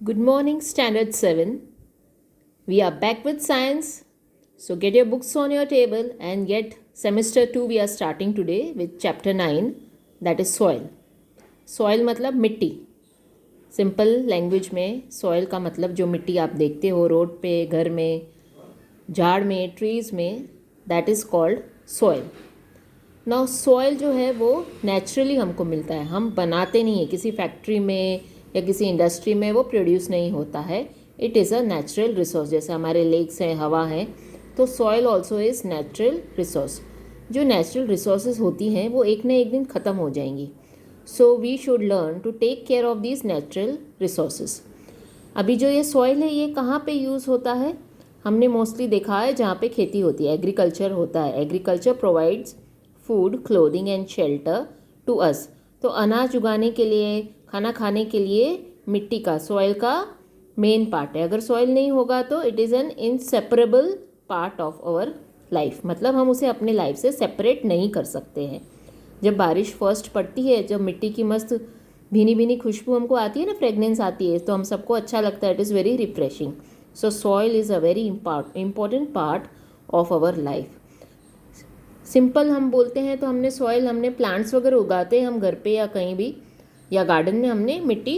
Good morning, Standard 7. We are back with science. So get your books on your table and get semester 2 we are starting today with chapter 9, that is soil. Soil मतलब मिट्टी. Simple language में soil का मतलब जो मिट्टी आप देखते हो रोड पे, घर में, झाड़ में, ट्रीज़ में, that is called soil. Now soil जो है वो नेचुरली हमको मिलता है, हम बनाते नहीं हैं, किसी फैक्ट्री में या किसी इंडस्ट्री में वो प्रोड्यूस नहीं होता है. It is a natural resource. जैसे हमारे लेक्स हैं, हवा है, तो soil also is natural resource. जो नेचुरल रिसोर्सेज होती हैं वो एक न एक दिन ख़त्म हो जाएंगी. So we should learn to take care of these natural resources. अभी जो ये सॉइल है ये कहाँ पे यूज़ होता है? हमने मोस्टली देखा है जहाँ पे खेती होती है, एग्रीकल्चर होता है. Agriculture provides food, clothing and shelter to us. तो अनाज उगाने के लिए, खाना खाने के लिए मिट्टी का, सॉइल का मेन पार्ट है. अगर सॉइल नहीं होगा तो it is an inseparable part of our life. मतलब हम उसे अपने लाइफ से सेपरेट नहीं कर सकते हैं. जब बारिश फर्स्ट पड़ती है, जब मिट्टी की मस्त भीनी भीनी खुशबू हमको आती है ना, फ्रेगनेंस आती है, तो हम सबको अच्छा लगता है. It is very refreshing. So soil is a very important part of our life. Simple हम बोलते हैं तो हमने प्लांट्स वगैरह उगाते हैं हम घर पे या कहीं भी, या गार्डन में हमने मिट्टी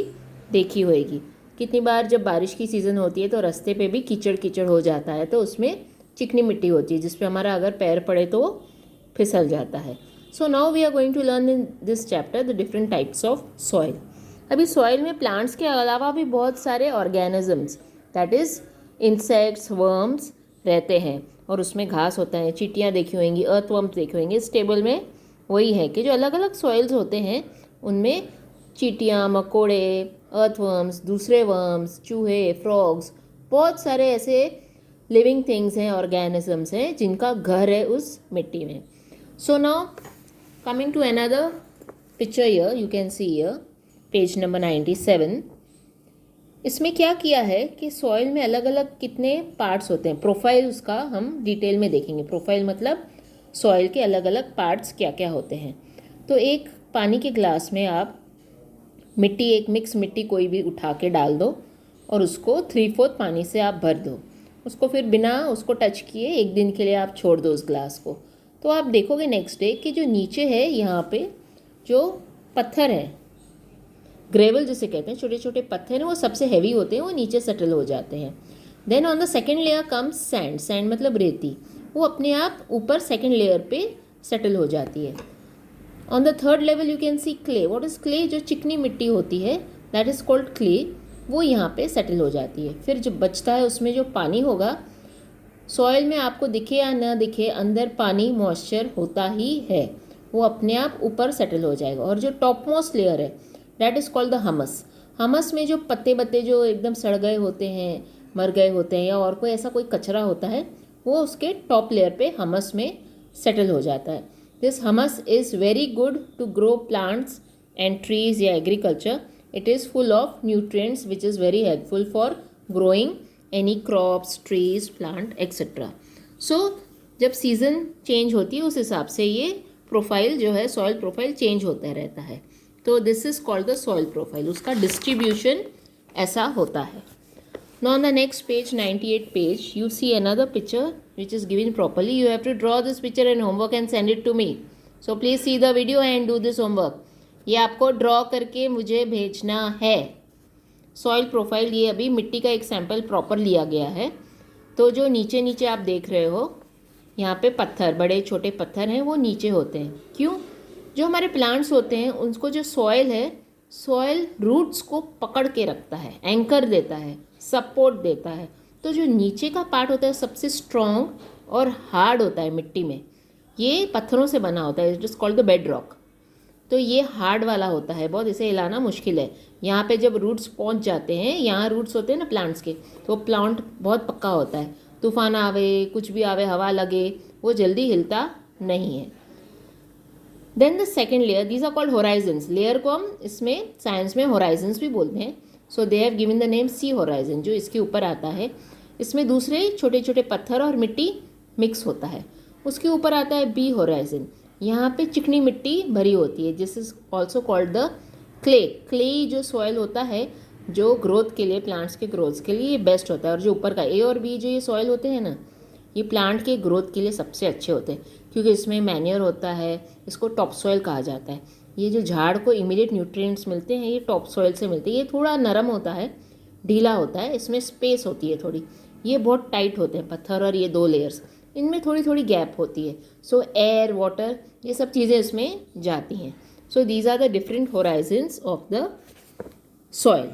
देखी होएगी. कितनी बार जब बारिश की सीज़न होती है तो रास्ते पे भी कीचड़ कीचड़ हो जाता है, तो उसमें चिकनी मिट्टी होती है जिस पे हमारा अगर पैर पड़े तो वो फिसल जाता है. So now we are going to learn in this chapter the different types of soil. अभी सॉइल में प्लांट्स के अलावा भी बहुत सारे organisms, that is insects, worms रहते हैं, और उसमें घास होता है. चींटियाँ देखी होंगी, अर्थवर्म्स देखे होंगे. इस टेबल में वही है कि जो अलग अलग सॉइल्स होते हैं उनमें चींटियाँ, मकोड़े, अर्थवर्म्स, दूसरे वर्म्स, चूहे, फ्रॉग्स, बहुत सारे ऐसे लिविंग थिंग्स हैं, ऑर्गेनिजम्स हैं जिनका घर है उस मिट्टी में. So now coming to another picture here, you can see here page number 97. इसमें क्या किया है कि सॉइल में अलग अलग कितने पार्ट्स होते हैं. प्रोफाइल उसका हम डिटेल में देखेंगे. प्रोफाइल मतलब सॉइल के अलग अलग पार्ट्स क्या क्या होते हैं. तो एक पानी के ग्लास में आप मिट्टी, एक मिक्स मिट्टी कोई भी उठा के डाल दो और उसको 3/4 पानी से आप भर दो. उसको फिर बिना उसको टच किए एक दिन के लिए आप छोड़ दो उस ग्लास को. तो आप देखोगे नेक्स्ट डे कि जो नीचे है यहाँ पे जो पत्थर हैं, ग्रेवल जिसे कहते हैं, छोटे छोटे पत्थर हैं, वो सबसे हैवी होते हैं, वो नीचे सेटल हो जाते हैं. Then on the second layer comes sand. Sand मतलब रेती, वो अपने आप ऊपर सेकेंड लेयर पे सेटल हो जाती है. On the third level you can C clay. What is clay? जो चिकनी मिट्टी होती है, दैट इज़ कॉल्ड क्ले, वो यहाँ पे सेटल हो जाती है. फिर जो बचता है उसमें जो पानी होगा, सॉइल में आपको दिखे या ना दिखे, अंदर पानी, मॉइस्चर होता ही है, वो अपने आप ऊपर सेटल हो जाएगा. और जो टॉप मोस्ट लेयर है, दैट इज़ कॉल्ड द हमस. हमस में जो पत्ते बत्ते जो एकदम सड़ गए होते हैं, मर गए होते हैं, या और कोई ऐसा कोई कचरा होता है, वो उसके टॉप लेयर पे हमस में सेटल हो जाता है. This humus is very good to grow plants and trees या agriculture. It is full of nutrients which is very helpful for growing any crops, trees, plant etcetera. So जब season change होती है उस हिसाब से ये प्रोफाइल जो है, सॉइल प्रोफाइल चेंज होता रहता है. तो this is called the soil profile. उसका डिस्ट्रीब्यूशन ऐसा होता है. Now on the next page, 98 page, you see another picture which is given properly. You have to draw this picture and homework and send it to me. So please see the video and do this homework. ये आपको draw करके मुझे भेजना है. Soil profile, ये अभी मिट्टी का एक सैंपल प्रॉपर लिया गया है. तो जो नीचे नीचे आप देख रहे हो, यहाँ पे पत्थर, बड़े छोटे पत्थर हैं, वो नीचे होते हैं. क्यों? जो हमारे प्लांट्स होते हैं उनको जो सॉइल है, सॉइल रूट्स को पकड़ के रखता है, एंकर देता है, सपोर्ट देता है. तो जो नीचे का पार्ट होता है सबसे स्ट्रॉन्ग और हार्ड होता है मिट्टी में. ये पत्थरों से बना होता है. It is called the bed rock. तो ये हार्ड वाला होता है बहुत, इसे हिलाना मुश्किल है. यहाँ पे जब रूट्स पहुँच जाते हैं, यहाँ रूट्स होते हैं ना प्लांट्स के, तो प्लांट बहुत पक्का होता है. तूफान आवे, कुछ भी आवे, हवा लगे, वो जल्दी हिलता नहीं है. Then the second layer, these are called horizons. Layer को हम इसमें साइंस में होराइजन्स भी बोलते हैं. So they have given the name C horizon, जो इसके ऊपर आता है. इसमें दूसरे छोटे छोटे पत्थर और मिट्टी मिक्स होता है. उसके ऊपर आता है बी होराइजन. यहाँ पे चिकनी मिट्टी भरी होती है. This is also called the clay. Clay जो सॉइल होता है जो ग्रोथ के लिए, प्लांट्स के ग्रोथ के लिए ये बेस्ट होता है। और जो ऊपर का ए और बी जो ये सॉइल होते हैं ना, ये प्लांट के ग्रोथ के लिए सबसे अच्छे होते हैं, क्योंकि इसमें मैन्योर होता है। इसको टॉप सॉइल कहा जाता है। ये जो झाड़ को इमीडिएट न्यूट्रिएंट्स मिलते हैं, ये टॉप सॉइल से मिलते हैं। ये थोड़ा नरम होता है, ढीला होता है, इसमें स्पेस होती है थोड़ी। ये बहुत टाइट होते हैं पत्थर, और ये 2 लेयर्स, इनमें थोड़ी थोड़ी गैप होती है। सो एयर, वाटर, ये सब चीज़ें इसमें जाती हैं। So these are the different horizons of the soil.